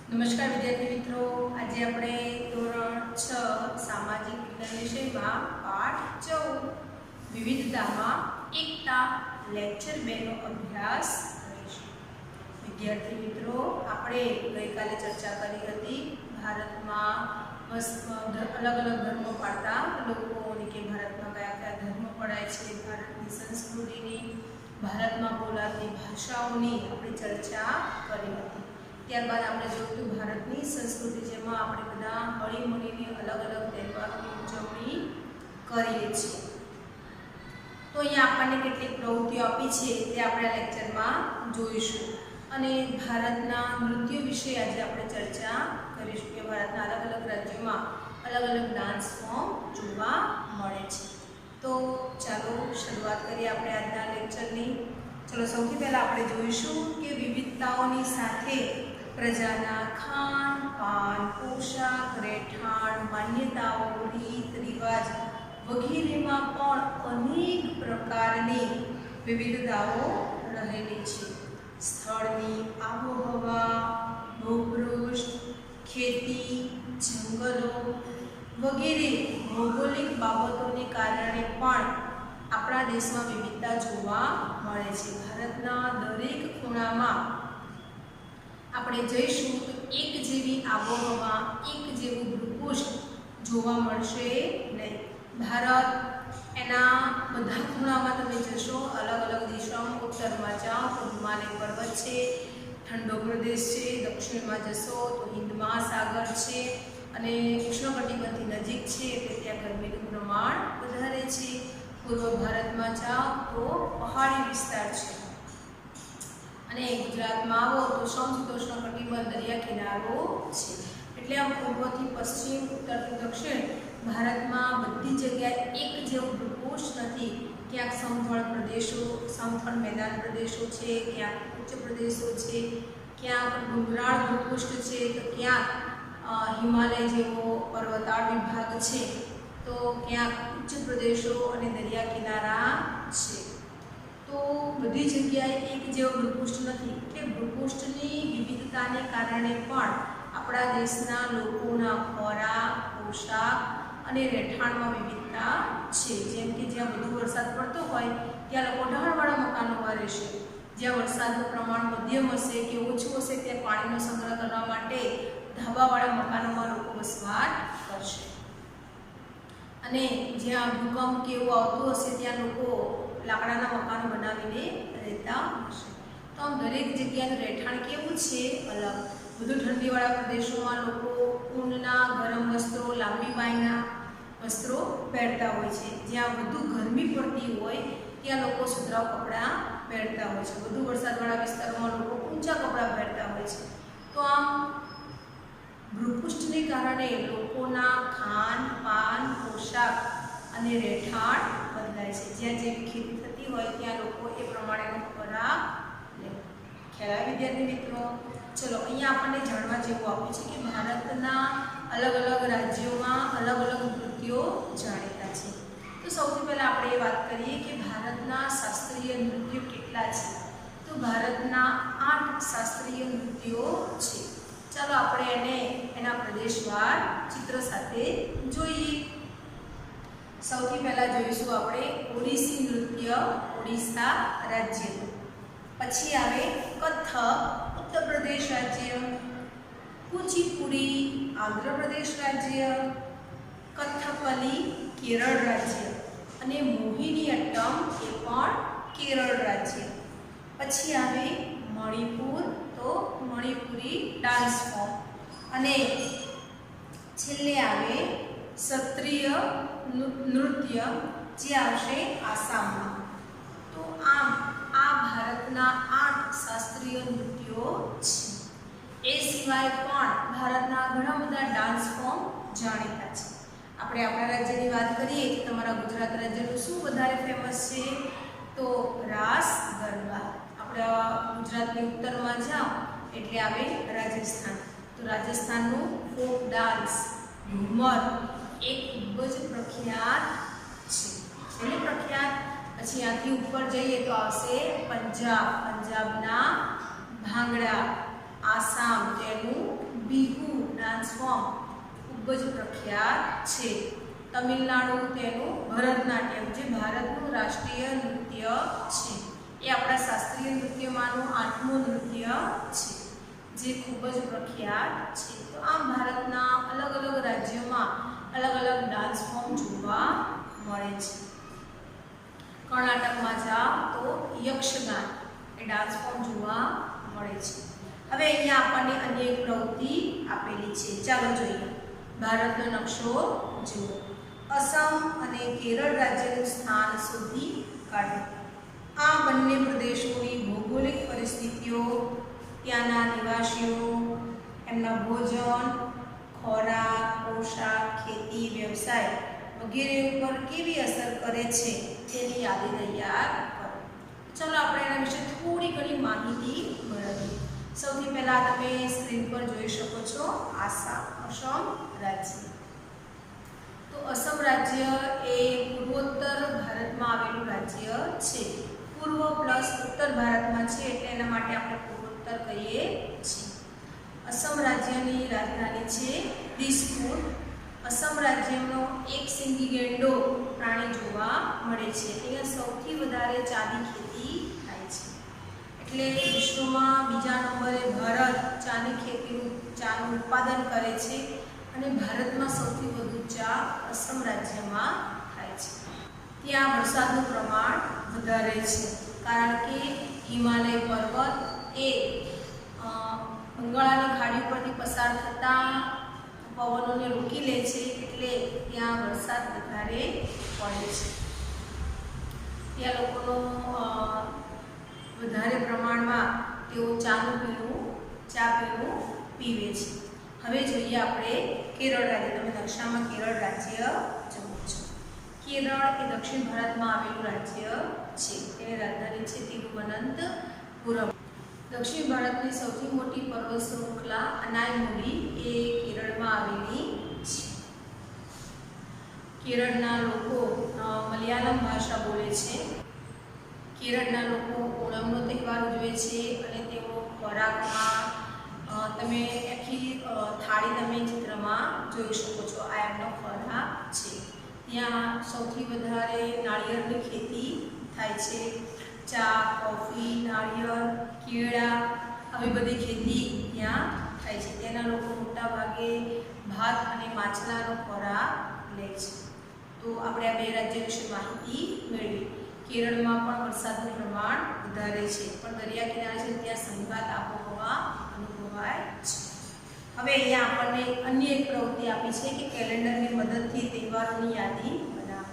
नमस्कार विद्यार्थी मित्रों, आज આપણે ધોરણ 6 સામાજિક વિજ્ઞાન વિષયમાં પાઠ 14 વિવિધતામાં એકતા લેક્ચર 2 નો અભ્યાસ કરીશું। વિદ્યાર્થી મિત્રો, આપણે ગઈકાલે ચર્ચા કરી હતી ભારતમાં અલગ અલગ ધર્મો પાળતા લોકોની કે ભારતમાં કયા કયા ધર્મ પડાય છે, ભારતની સંસ્કૃતિની, ભારતમાં બોલાતી ભાષાઓની આપણે ચર્ચા કરી હતી। ત્યારબાદ આપણે જોયું ભારતની સંસ્કૃતિ જેમાં આપણે બધા હળી મળીને અલગ અલગ તહેવારોની ઉજવણી કરીએ છીએ। તો અહીંયા આપણને કેટલીક પ્રવૃત્તિઓ આપી છે તે આપણે આ લેક્ચરમાં જોઈશું અને ભારતના નૃત્ય વિશે આજે આપણે ચર્ચા કરીશું કે ભારતના અલગ અલગ રાજ્યોમાં અલગ અલગ ડાન્સ ફોર્મ જોવા મળે છે। તો ચાલો શરૂઆત કરીએ આપણે આજના લેક્ચરની। ચલો સૌથી પહેલાં આપણે જોઈશું કે વિવિધતાઓની સાથે પ્રજાના ખાન પાન, પોશાક, રહેઠાણ, માન્યતાઓ, રીત રિવાજ વગેરેમાં પણ અનેક પ્રકારની વિવિધતાઓ રહેલી છે। સ્થળની આબોહવા, ભૂપૃષ્ઠ, ખેતી, જંગલો વગેરે ભૌગોલિક બાબતોને કારણે પણ આપણા દેશમાં વિવિધતા જોવા મળે છે। ભારતના દરેક ખૂણામાં આપણે જઈશું તો એક જેવી આબોહવા, એક જેવું ભૂપૃષ્ઠ જોવા મળશે નહીં। ભારત એના બધા ખૂણામાં તમે જશો, અલગ અલગ દિશાઓમાં, ઉત્તરમાં જાઓ તો હિમાલય પર્વત છે, ઠંડો પ્રદેશ છે, દક્ષિણમાં જશો તો હિન્દ મહાસાગર છે અને ઉષ્ણકટિબંધથી નજીક છે એટલે ત્યાં ગરમીનું પ્રમાણ વધારે છે। પૂર્વ ભારતમાં જાઓ તો પહાડી વિસ્તાર છે અને ગુજરાતમાં આવો તો સમશીતોષ્ણ કટિબંધ દરિયા કિનારો છે। એટલે આમ પૂર્વથી પશ્ચિમ, ઉત્તરથી દક્ષિણ ભારતમાં બધી જગ્યાએ એક જેવું ભૂપૃષ્ઠ નથી। ક્યાંક સમથળ પ્રદેશો, સમથળ મેદાન પ્રદેશો છે, ક્યાંક ઉચ્ચ પ્રદેશો છે, ક્યાંક ડુંગરાળ ભૂપૃષ્ઠ છે, તો ક્યાંક હિમાલય જેવો પર્વતાળ વિભાગ છે, તો ક્યાંક ઉચ્ચ પ્રદેશો અને દરિયા કિનારા છે। તો બધી જગ્યાએ એક જેવો ભૂપૃષ્ઠ નથી કે ભૂપૃષ્ઠની વિવિધતાને કારણે પણ આપણા દેશના લોકોના ખોરાક, પોશાક અને રહેઠાણમાં વિવિધતા છે। જેમ કે જ્યાં વધુ વરસાદ પડતો હોય ત્યાં લોકો ઢાળવાળા મકાનોમાં રહેશે, જ્યાં વરસાદનું પ્રમાણ મધ્યમ હશે કે ઓછું હશે ત્યાં પાણીનો સંગ્રહ કરવા માટે ધાબાવાળા મકાનોમાં લોકો વસવાટ કરશે અને જ્યાં ભૂકંપ કે એવું આવતું હશે ત્યાં લોકો લાકડાના મકાનો બનાવીને રહેતા હશે। તો આમ દરેક જગ્યાનું રહેઠાણ કેવું છે? અલગ। વધુ ઠંડીવાળા પ્રદેશોમાં લોકો ઊનના ગરમ વસ્ત્રો, લાંબી બાયના વસ્ત્રો પહેરતા હોય છે, જ્યાં વધુ ગરમી પડતી હોય ત્યાં લોકો સુતરાઉ કપડાં પહેરતા હોય છે, વધુ વરસાદવાળા વિસ્તારોમાં લોકો ઊંચા કપડાં પહેરતા હોય છે। તો આમ ભૂપૃષ્ઠને કારણે લોકોના ખાન પાન, પોશાક અને રહેઠાણ બદલાય છે। જ્યાં જેવી ખેતી થતી હોય ત્યાં લોકો એ પ્રમાણેનો ખોરાક લે। ખ્યાલ આવે વિદ્યાર્થી મિત્રો? ચલો અહીંયા આપણને જાણવા જેવું આપ્યું છે કે ભારતના અલગ અલગ રાજ્યોમાં અલગ અલગ નૃત્યો જાણીતા છે। તો સૌથી પહેલાં આપણે એ વાત કરીએ કે ભારતના શાસ્ત્રીય નૃત્યો કેટલા છે? તો ભારતના 8 શાસ્ત્રીય નૃત્યો છે। ચાલો આપણે એને એના પ્રદેશવાર ચિત્ર સાથે જોઈએ। સૌથી પહેલાં જોઈશું આપણે ઓડિસી નૃત્ય, ઓડિશા રાજ્યનું। પછી આવે કથક, ઉત્તર પ્રદેશ રાજ્ય, કુચીપુડી, આંધ્ર પ્રદેશ રાજ્ય, કથકલી, કેરળ રાજ્ય અને મોહિનીઅટ્ટમ એ પણ કેરળ રાજ્ય। પછી આવે મણિપુર, તો મણિપુરી ડાન્સ ફોર્મ અને છેલ્લે આવે ક્ષત્રિય નૃત્ય જે આવશે આસામમાં। તો આમ આ ભારતના 8 શાસ્ત્રીય નૃત્યો છે। એ સિવાય પણ ભારતના ઘણા બધા ડાન્સ ફોર્મ જાણીતા છે। આપણે આપણા રાજ્યની વાત કરીએ તો તમારા ગુજરાત રાજ્યનું શું વધારે ફેમસ છે? તો રાસ ગરબા। આપણા ગુજરાતની ઉત્તરમાં જાઓ એટલે આવે રાજસ્થાન, તો રાજસ્થાનનું ફોક ડાન્સ ઘુમર એ ખૂબ જ પ્રખ્યાત છે। એટલે પ્રખ્યાત પછી આથી ઉપર જઈએ તો આવશે પંજાબ, પંજાબના ભાંગડા, આસામ તેનું બિહુ ડાન્સ ફોર્મ ખૂબ જ પ્રખ્યાત છે. તમિલનાડુ તેનું ભરતનાટ્યમ, જે ભારતનું રાષ્ટ્રીય નૃત્ય છે, એ આપણા શાસ્ત્રીય નૃત્યમાંનું 8મું નૃત્ય છે, જે ખૂબ જ પ્રખ્યાત છે. તો આમ ભારતના અલગ અલગ રાજ્યોમાં અલગ અલગ ડાન્સ ફોર્મ જોવા મળે છે. કર્ણાટકમાં જાઓ તો યક્ષગાન એ ડાન્સ ફોર્મ જોવા મળે છે. હવે અહીંયા આપણને અન્ય એક પ્રવૃત્તિ આપેલી છે, ચાલો જોઈએ. ભારતનો નકશો જુઓ. અસમ અને કેરળ રાજ્યનું સ્થાન શોધી કાઢો. આ બંને પ્રદેશોની ભૌગોલિક પરિસ્થિતિઓ, ત્યાંના નિવાસીઓ, એમના ભોજન, ખોરાક, પોશાક, ખેતી, વ્યવસાય વગેરે ઉપર કેવી અસર કરે છે તેની યાદી તૈયાર કરો. ચાલો આપણે એના વિશે થોડી ઘણી માહિતી મેળવીએ. સૌથી પહેલાં તમે સ્ક્રીન પર જોઈ શકો છો અસમ રાજ્ય. તો અસમ રાજ્ય એ પૂર્વોત્તર ભારતમાં આવેલું રાજ્ય છે. પૂર્વ પ્લસ ઉત્તર ભારતમાં છે એટલે એના માટે આપણે પૂર્વોત્તર કહીએ છીએ. અસમ રાજ્યની રાજધાની છે દિસપુર. અસમ રાજ્યનો એક સિંગી ગેંડો પ્રાણી જોવા મળે છે. અહીંયા સૌથી વધારે ચાની ખેતી થાય છે, એટલે વિશ્વમાં બીજા નંબરે ભારત ચાનું ઉત્પાદન કરે છે અને ભારતમાં સૌથી વધુ ચા અસમ રાજ્યમાં થાય છે. ત્યાં વરસાદનું પ્રમાણ વધારે છે, કારણ કે હિમાલય પર્વત એ બંગાળાની ખાડી પરથી પસાર થતા પવનોને રોકી લે છે, એટલે ત્યાં વરસાદ વધારે પડે છે. ત્યાં લોકોનો વધારે પ્રમાણમાં તેઓ ચા પીવું પીવે છે. હવે જોઈએ આપણે કેરળ રાજ્ય. તમે નકશામાં કેરળ રાજ્ય જુઓ છો. કેરળ એ દક્ષિણ ભારતમાં આવેલું રાજ્ય છે. તેની રાજધાની છે તિરુવનંતપુરમ. દક્ષિણ ભારતની સૌથી મોટી પર્વત શૃંખલા અનાયમુડી એ કેરળમાં આવેલી છે. કેરળના લોકો મલયાલમ ભાષા બોલે છે. કેરળના લોકો ઓણમનો તહેવાર ઉજવે છે અને તેઓ ખોરાકમાં તમે આખી થાળી તમે ચિત્રમાં જોઈ શકો છો. આ એમનો ખોરાક છે. ત્યાં સૌથી વધારે નાળિયેરની ખેતી થાય છે. ચા, કોફી, નાળિયેર, કેળા આવી બધી ખેતી ત્યાં થાય છે. તેના લોકો મોટા ભાગે ભાત અને માછલાનો ખોરાક લે છે. તો આપણે આ બે રાજ્ય વિશે માહિતી મેળવી. કેરળમાં પણ વરસાદનું પ્રમાણ વધારે છે, પણ દરિયા કિનારે છે ત્યાં સંઘાત આબોહવા અનુભવાય છે. હવે અહીંયા આપણને અન્ય એક પ્રવૃત્તિ આપી છે કે કેલેન્ડરની મદદથી તહેવારોની યાદી બનાવો.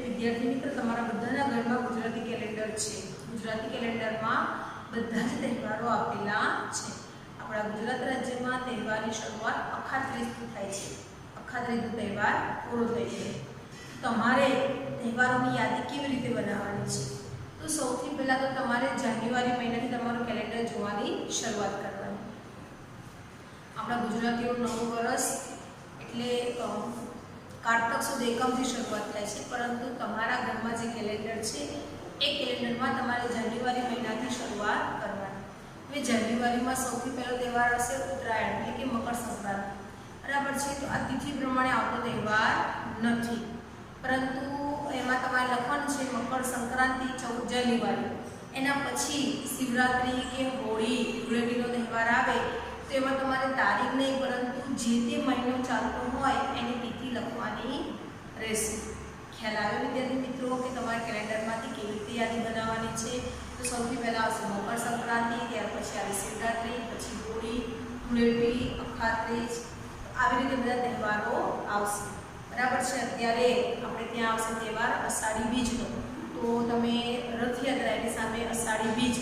વિદ્યાર્થી મિત્રો, તમારા બધાના ઘરમાં ગુજરાતી કેલેન્ડર છે. ગુજરાતી કેલેન્ડરમાં બધા જ તહેવારો આપેલા છે. આપણા ગુજરાત રાજ્યમાં તહેવારની શરૂઆત અખાત્રીજથી થાય છે. અખાત્રીજનો તહેવાર પૂરો થઈ જાય. તમારે તહેવારોની યાદી કેવી રીતે બનાવવાની છે? તો સૌથી પહેલાં તો તમારે જાન્યુઆરી મહિનાથી તમારું કેલેન્ડર જોવાની શરૂઆત કરવાની. આપણા ગુજરાતીઓનું નવું વર્ષ એટલે કારતક સુદ એકમથી શરૂઆત થાય છે, પરંતુ તમારા ઘરમાં જે કેલેન્ડર છે એ કેલેન્ડરમાં તમારે જાન્યુઆરી મહિનાથી શરૂઆત કરવાની. હવે જાન્યુઆરીમાં સૌથી પહેલો તહેવાર હશે ઉત્તરાયણ એટલે કે મકર સંક્રાંતિ. બરાબર છે. તો આ તિથિ પ્રમાણે આવતો તહેવાર નથી, પરંતુ એમાં તમારે લખવાનું છે મકર સંક્રાંતિ 14 જાન્યુઆરી. એના પછી શિવરાત્રિ કે હોળી ધૂળેટીનો તહેવાર આવે તો એમાં તમારે તારીખ નહીં, પરંતુ જે તે મહિનો ચાલતો હોય એની તિથિ લખવાની રહેશે. ખ્યાલ આવે વિદ્યાર્થી મિત્રો કે તમારા કેલેન્ડરમાંથી કેવી રીતે યાદી બનાવવાની છે? તો સૌથી પહેલાં આવશે મકર સંક્રાંતિ, ત્યાર પછી આવે શિવરાત્રિ, પછી હોળી, ધૂળેટી, અખાત્રીજ, આવી રીતે બધા તહેવારો આવશે. બરાબર છે. અત્યારે આપણે ત્યાં આવશે તહેવાર અષાઢી બીજનો. તો તમે રથયાત્રા એની સામે અષાઢી બીજ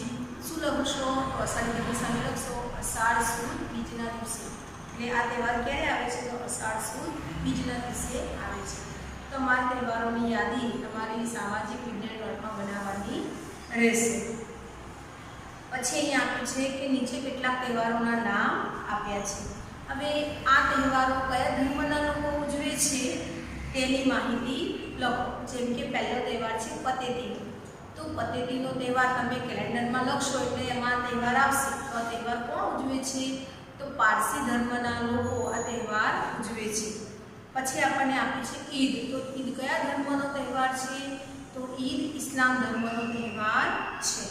શું લખશો? તો અષાઢી બીજની સામે લખશો અષાઢ સુદ બીજના દિવસે. એટલે આ તહેવાર ક્યારે આવે છે? તો અષાઢ સુદ બીજના દિવસે આવે છે. તમારા તહેવારોની યાદી તમારી સામાજિક વિજ્ઞાન નોટમાં બનાવવાની રહેશે. પછી અહીંયા આપ્યું છે કે નીચે કેટલાક તહેવારોના નામ આપ્યા છે. હવે આ તહેવારો કયા ધર્મના લોકો ઉજવે છે તેની માહિતી લખો. જેમ કે પહેલો તહેવાર છે પતેતીનો. તો પતેતીનો તહેવાર તમે કેલેન્ડરમાં લખશો એટલે એમાં તહેવાર આવશે. તો આ તહેવાર કોણ ઉજવે છે? તો પારસી ધર્મના લોકો આ તહેવાર ઉજવે છે. પછી આપણને આપી છે ઈદ. તો ઈદ કયા ધર્મનો તહેવાર છે? તો ઈદ ઇસ્લામ ધર્મનો તહેવાર છે.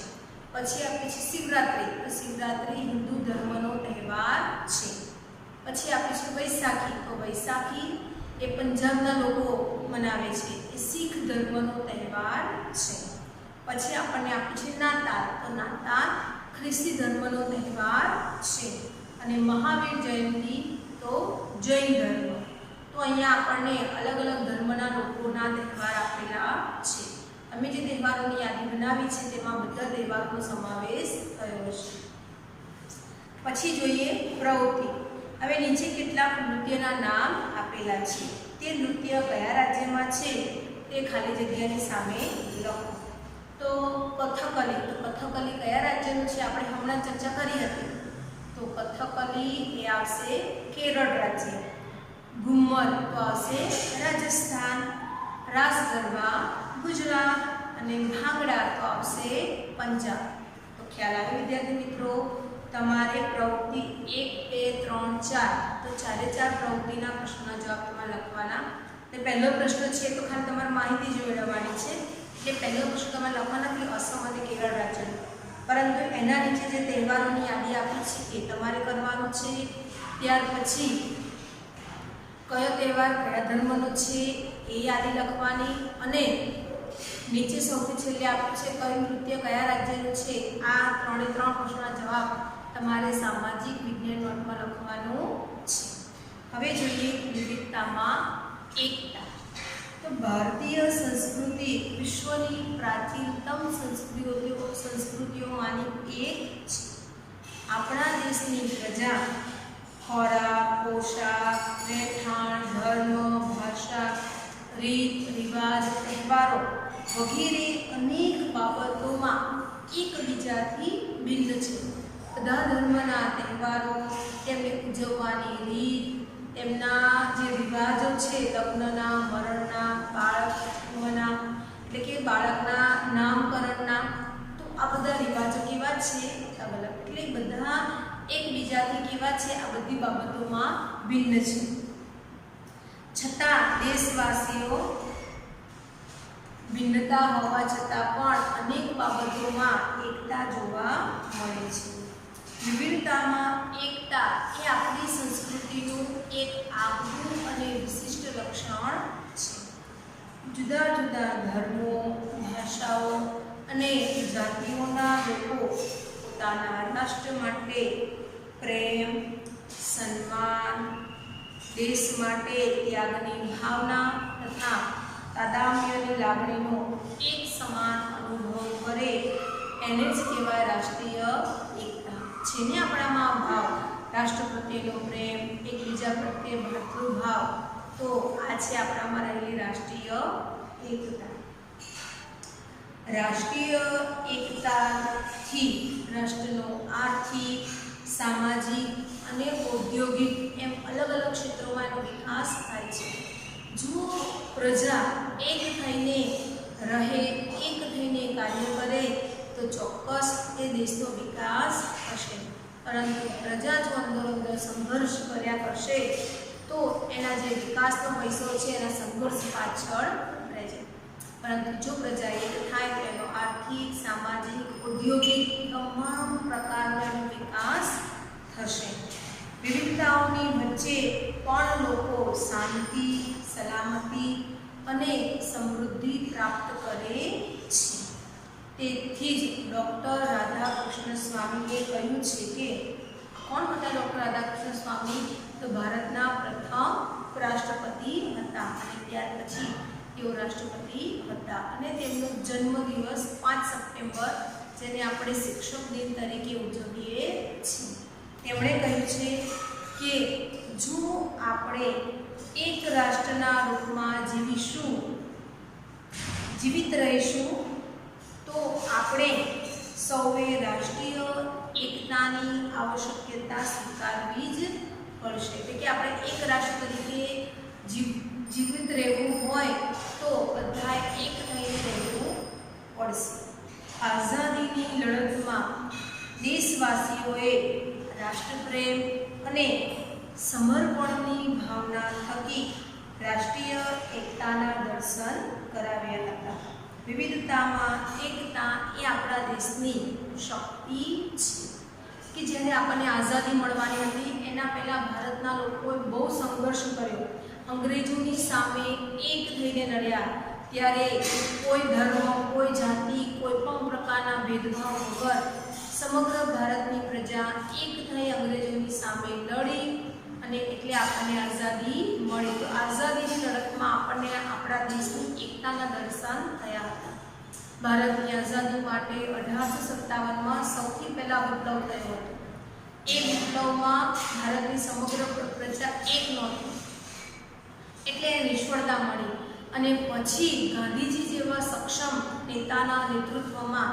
પછી આપી છે શિવરાત્રિ. તો શિવરાત્રિ હિન્દુ ધર્મનો તહેવાર છે. પછી આપી છે વૈશાખી. તો વૈશાખી એ પંજાબના લોકો મનાવે છે, એ શીખ ધર્મનો તહેવાર છે. પછી આપણને આપી છે નાતાલ. તો નાતાલ ખ્રિસ્તી ધર્મનો તહેવાર છે. અને મહાવીર જયંતિ તો જૈન ધર્મ. તો અહીંયા આપણને અલગ અલગ ધર્મના લોકોના તહેવાર આપેલા છે. અમે જે તહેવારોની યાદી બનાવી છે તેમાં બધા તહેવારોનો સમાવેશ થયો છે. પછી જોઈએ પ્રવૃત્તિ. હવે નીચે કેટલાક નૃત્યના નામ આપેલા છે. તે નૃત્ય કયા રાજ્યમાં છે તે ખાલી જગ્યાની સામે લખો. તો કથકલી. તો કથકલી કયા રાજ્યનું છે? આપણે હમણાં ચર્ચા કરી હતી. તો કથકલી એ આવશે કેરળ રાજ્ય. ઘુમ્મર તો આવશે રાજસ્થાન. રાસ ગરબા ગુજરાત. અને ભાંગડા તો આવશે પંજાબ. તો ખ્યાલ આવે વિદ્યાર્થી મિત્રો? તમારે પ્રવૃત્તિ 1, 2, 3, 4 તો 4 પ્રવૃત્તિના પ્રશ્નના જવાબ તમારે લખવાના. તે પહેલો પ્રશ્ન છે તો ખાલી તમારે માહિતી જ મેળવવાની છે. એટલે પહેલો પ્રશ્ન તમારે લખવાના કે અસમ અને કેરળ રાજ્યનો, પરંતુ એના નીચે જે તહેવારોની યાદી આપી છે એ તમારે કરવાનું છે. ત્યાર પછી કયો તહેવાર કયા ધર્મનો છે એ યાદી લખવાની. અને નીચે સૌથી છેલ્લે આપ્યું છે કયું નૃત્ય કયા રાજ્યનું છે. આ 3 પ્રશ્નના જવાબ તમારે સામાજિક વિજ્ઞાન નોટમાં લખવાનું છે. હવે જોઈએ વિવિધતામાં એકતા. તો ભારતીય સંસ્કૃતિ વિશ્વની પ્રાચીનતમ સંસ્કૃતિઓમાંની એક છે. આપણા દેશની પ્રજા ખોરાક, પોશાક, રહેઠાણ, ધર્મ, ભાષા, રીત રિવાજ, તહેવારો વગેરે અનેક બાબતોમાં એકબીજાથી ભિન્ન છે. બધા ધર્મના તહેવારો, તેમને ઉજવવાની રીત, તેમના જે રિવાજો છે લગ્નના, મરણના, બાળકના એટલે કે બાળકના નામકરણના, તો આ બધા રિવાજો કેવા છે? અલગ અલગ. એટલે બધા એકબીજાથી કેવા છે? આ બધી બાબતોમાં ભિન્ન છે. છતાં દેશવાસીઓ ભિન્નતા હોવા છતાં પણ અનેક બાબતોમાં એકતા જોવા મળે છે. વિવિધતામાં એકતા એ આપણી સંસ્કૃતિનું એક આગવું અને વિશિષ્ટ લક્ષણ છે. જુદા જુદા ધર્મો, ભાષાઓ અને જાતિઓના લોકો પોતાના રાષ્ટ્ર માટે પ્રેમ, સન્માન, દેશ માટે ત્યાગની ભાવના તથા તાદામ્યની લાગણીનો એક સમાન અનુભવ કરે એને જ કહેવાય રાષ્ટ્રીય એકતા. જેને આપણામાં ભાવ, રાષ્ટ્ર પ્રત્યેનો પ્રેમ, એકબીજા પ્રત્યે ભાતૃભાવ, તો આ છે આપણામાં રહેલી રાષ્ટ્રીય એકતા. રાષ્ટ્રીય એકતાથી રાષ્ટ્રનો આર્થિક, સામાજિક અને ઔદ્યોગિક એમ અલગ અલગ ક્ષેત્રોમાં એનો વિકાસ થાય છે. જો પ્રજા એક થઈને રહે, એક થઈને કાર્ય કરે તો ચોક્કસ એ દેશનો વિકાસ થશે. પરંતુ પ્રજા જો અંદર સંઘર્ષ કર્યા કરશે તો એના જે વિકાસનો પૈસો છે એના સંઘર્ષ પાછળ રહે છે. પરંતુ જો પ્રજા એક થાય તો એનો આર્થિક, સામાજિક, ઔદ્યોગિક તમામ પ્રકારનો એનો વિકાસ થશે. વિવિધતાઓની વચ્ચે પણ લોકો શાંતિ, સલામતી અને સમૃદ્ધિ પ્રાપ્ત કરે છે. તેથી જ ડૉક્ટર રાધાકૃષ્ણ સ્વામીએ કહ્યું છે કે, કોણ હતા ડૉક્ટર રાધાકૃષ્ણ સ્વામી? તો ભારતના પ્રથમ ઉપરાષ્ટ્રપતિ હતા અને ત્યાર પછી તેઓ રાષ્ટ્રપતિ હતા. અને તેમનો જન્મદિવસ 5 સપ્ટેમ્બર, જેને આપણે શિક્ષક દિન તરીકે ઉજવીએ છીએ. તેમણે કહ્યું છે કે જો આપણે એક રાષ્ટ્રના રૂપમાં જીવિત રહીશું તો આપણે સૌએ રાષ્ટ્રીય એકતાની આવશ્યકતા સ્વીકારવી જ પડશે. એટલે કે આપણે એક રાષ્ટ્ર તરીકે જીવિત રહેવું હોય તો બધાએ એક થઈને રહેવું પડશે. આઝાદીની લડતમાં દેશવાસીઓએ રાષ્ટ્રપ્રેમ, અને સમર્પણની ભાવના થકી રાષ્ટ્રીય એકતાના દર્શન કરાવ્યા હતા. વિવિધતામાં એકતા એ આપણા દેશની શક્તિ છે કે જ્યારે આપણને આઝાદી મળવાની હતી એના પહેલાં ભારતના લોકોએ બહુ સંઘર્ષ કર્યો. અંગ્રેજોની સામે એક થઈને લડ્યા. ત્યારે કોઈ ધર્મ, કોઈ જાતિ, કોઈ પણ પ્રકારના ભેદભાવ વગર સમગ્ર ભારતની પ્રજા એક થઈ અંગ્રેજોની સામે લડી અને એટલે આપણને આઝાદી મળી. તો આઝાદીની લડતમાં આપણને આપણા દેશની એકતાના દર્શન થયા હતા. ભારતની આઝાદી માટે 1857માં સૌથી પહેલા વિપ્લવ થયો હતો. એ વિપ્લવમાં ભારતની સમગ્ર પ્રજા એક નહોતી એટલે નિષ્ફળતા મળી અને પછી ગાંધીજી જેવા સક્ષમ નેતાના નેતૃત્વમાં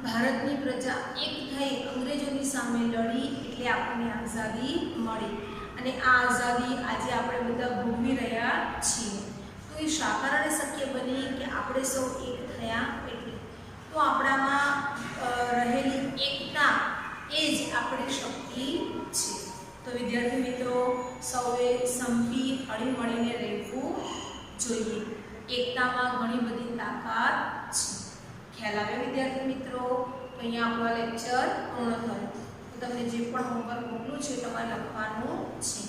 ભારતની પ્રજા એક થઈ અંગ્રેજોની સામે લડી એટલે આપણને આઝાદી મળી અને આ આઝાદી આજે આપણે બધા ભોગવી રહ્યા છીએ. તો એ શા કારણે શક્ય બની કે આપણે સૌ એક થયા એટલે તો આપણામાં રહેલી એકતા એ જ આપણી શક્તિ છે. તો વિદ્યાર્થી મિત્રો, સૌએ સંપી હળી મળીને રહેવું જોઈએ. એકતામાં ઘણી બધી તાકાત છે. ખ્યાલ આવે વિદ્યાર્થી મિત્રો? તો અહીંયા આપણો લેક્ચર પૂર્ણ થયો. તો તમને જે પણ હોમવર્ક મોકલું છે તમારે લખવાનું છે.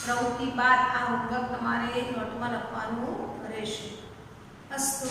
પ્રવૃત્તિ બાદ આ હોમવર્ક તમારે નોટમાં લખવાનું રહેશે. અસ્તુ.